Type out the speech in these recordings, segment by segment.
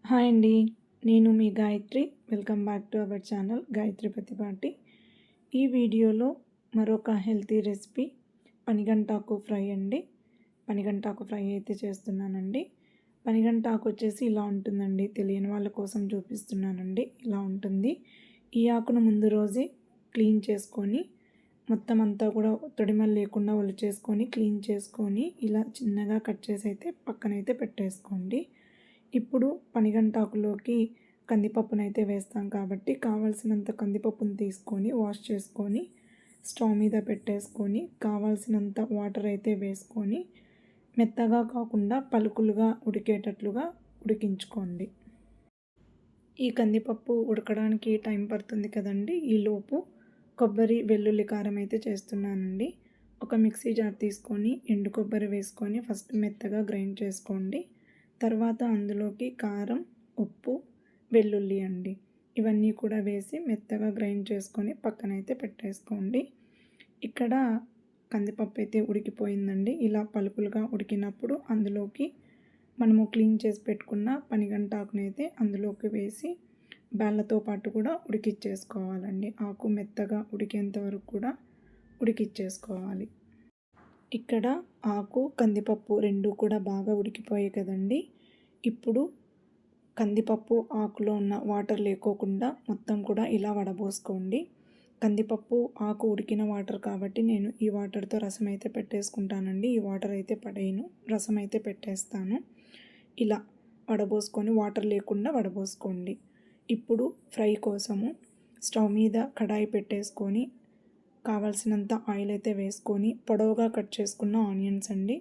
Hi అండి. నేను మీ Gayatri. Welcome back to our channel Gayatri Pratipati. ఈ వీడియోలో మరొక హెల్తీ రెసిపీ పనిగంటాకు ఫ్రై అండి. పనిగంటాకు ఫ్రై అయితే చేస్తున్నానండి. పనిగంటాకు వచ్చేసి ఇలా ఉంటుందండి. తెలియని వాళ్ళ కోసం చూపిస్తున్నానండి. ఇలా ఉంటుంది. ఈ ఆకును ముందు రోజే క్లీన్ చేసుకొని మొత్తం అంతా కూడా తొడిమలు లేకుండా ఒలిచేసుకొని క్లీన్ చేసుకొని ఇలా చిన్నగా కట్ చేసి అయితే పక్కనైతే పెట్టేసుకోండి. ఇప్పుడు పనిగంటాకులోకి కందిపప్పునైతే వేస్తాం కాబట్టి కావాల్సినంత కందిపప్పును తీసుకొని వాష్ చేసుకొని స్టవ్ మీద పెట్టేసుకొని కావాల్సినంత వాటర్ అయితే వేసుకొని మెత్తగా కాకుండా పలుకులుగా ఉడికేటట్లుగా ఉడికించుకోండి. ఈ కందిపప్పు ఉడకడానికి టైం పడుతుంది కదండి. ఈలోపు కొబ్బరి వెల్లుల్లి కారం అయితే చేస్తున్నానండి. ఒక మిక్సీ జార్ తీసుకొని ఎండు కొబ్బరి వేసుకొని ఫస్ట్ మెత్తగా గ్రైండ్ చేసుకోండి. తర్వాత అందులోకి కారం, ఉప్పు, వెల్లుల్లి అండి ఇవన్నీ కూడా వేసి మెత్తగా గ్రైండ్ చేసుకొని పక్కనైతే పెట్టేసుకోండి. ఇక్కడ కందిపప్పు అయితే ఉడికిపోయిందండి. ఇలా పలుకులుగా ఉడికినప్పుడు అందులోకి మనము క్లీన్ చేసి పెట్టుకున్న పనిగంటాకునైతే అందులోకి వేసి బేళ్ళతో పాటు కూడా ఉడికిచ్చేసుకోవాలండి. ఆకు మెత్తగా ఉడికేంత వరకు కూడా ఉడికిచ్చేసుకోవాలి. ఇక్కడ ఆకు కందిపప్పు రెండు కూడా బాగా ఉడికిపోయాయి కదండి. ఇప్పుడు కందిపప్పు ఆకులో ఉన్న వాటర్ లేకోకుండా మొత్తం కూడా ఇలా వడబోసుకోండి. కందిపప్పు ఆకు ఉడికిన వాటర్ కాబట్టి నేను ఈ వాటర్తో రసం అయితే పెట్టేసుకుంటానండి. ఈ వాటర్ అయితే పడేయను, రసం అయితే పెట్టేస్తాను. ఇలా వడబోసుకొని వాటర్ లేకుండా వడబోసుకోండి. ఇప్పుడు ఫ్రై కోసము స్టవ్ మీద కడాయి పెట్టేసుకొని కావాల్సినంత ఆయిల్ అయితే వేసుకొని పొడవుగా కట్ చేసుకున్న ఆనియన్స్ అండి.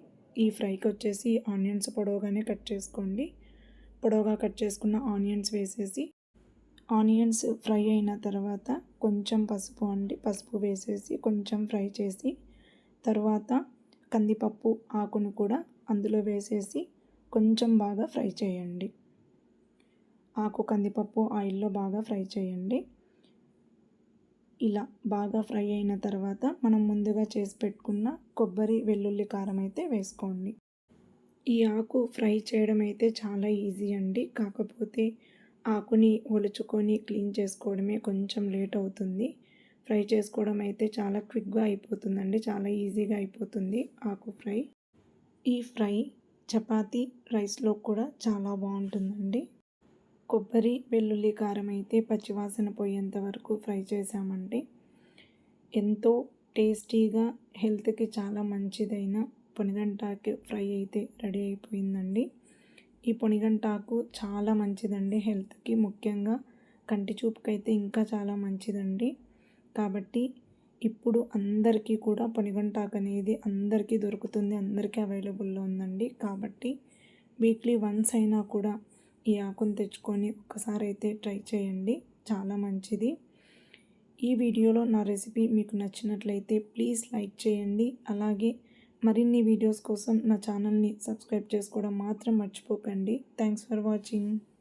ఈ ఫ్రైకి వచ్చేసి ఆనియన్స్ పొడవుగానే కట్ చేసుకోండి. పొడవుగా కట్ చేసుకున్న ఆనియన్స్ వేసేసి ఆనియన్స్ ఫ్రై అయిన తర్వాత కొంచెం పసుపు అండి, పసుపు వేసేసి కొంచెం ఫ్రై చేసి తర్వాత కందిపప్పు ఆకును కూడా అందులో వేసేసి కొంచెం బాగా ఫ్రై చేయండి. ఆకు కందిపప్పు ఆయిల్లో బాగా ఫ్రై చేయండి. ఇలా బాగా ఫ్రై అయిన తర్వాత మనం ముందుగా చేసి పెట్టుకున్న కొబ్బరి వెల్లుల్లి కారం అయితే వేసుకోండి. ఈ ఆకు ఫ్రై చేయడం అయితే చాలా ఈజీ అండి. కాకపోతే ఆకుని ఒలుచుకొని క్లీన్ చేసుకోవడమే కొంచెం లేట్ అవుతుంది. ఫ్రై చేసుకోవడం అయితే చాలా క్విక్గా అయిపోతుందండి. చాలా ఈజీగా అయిపోతుంది ఆకు ఫ్రై. ఈ ఫ్రై చపాతీ రైస్లో కూడా చాలా బాగుంటుందండి. కొబ్బరి వెల్లుల్లి కారం అయితే పచ్చివాసన పోయేంత వరకు ఫ్రై చేసామండి. ఎంతో టేస్టీగా హెల్త్కి చాలా మంచిదైన పొనిగంటాకు ఫ్రై అయితే రెడీ అయిపోయిందండి. ఈ పొనిగంటాకు చాలా మంచిదండి హెల్త్కి, ముఖ్యంగా కంటి చూపుకైతే ఇంకా చాలా మంచిదండి. కాబట్టి ఇప్పుడు అందరికీ కూడా పొనిగంటాకు అనేది అందరికీ దొరుకుతుంది, అందరికీ అవైలబుల్లో ఉందండి. కాబట్టి వీక్లీ వన్స్ అయినా కూడా ఈ ఆకును తెచ్చుకొని ఒక్కసారి అయితే ట్రై చేయండి, చాలా మంచిది. ఈ వీడియోలో నా రెసిపీ మీకు నచ్చినట్లయితే ప్లీజ్ లైక్ చేయండి. అలాగే మరిన్ని వీడియోస్ కోసం నా ఛానల్ని సబ్స్క్రైబ్ చేసుకోవడం మాత్రం మర్చిపోకండి. Thanks for watching.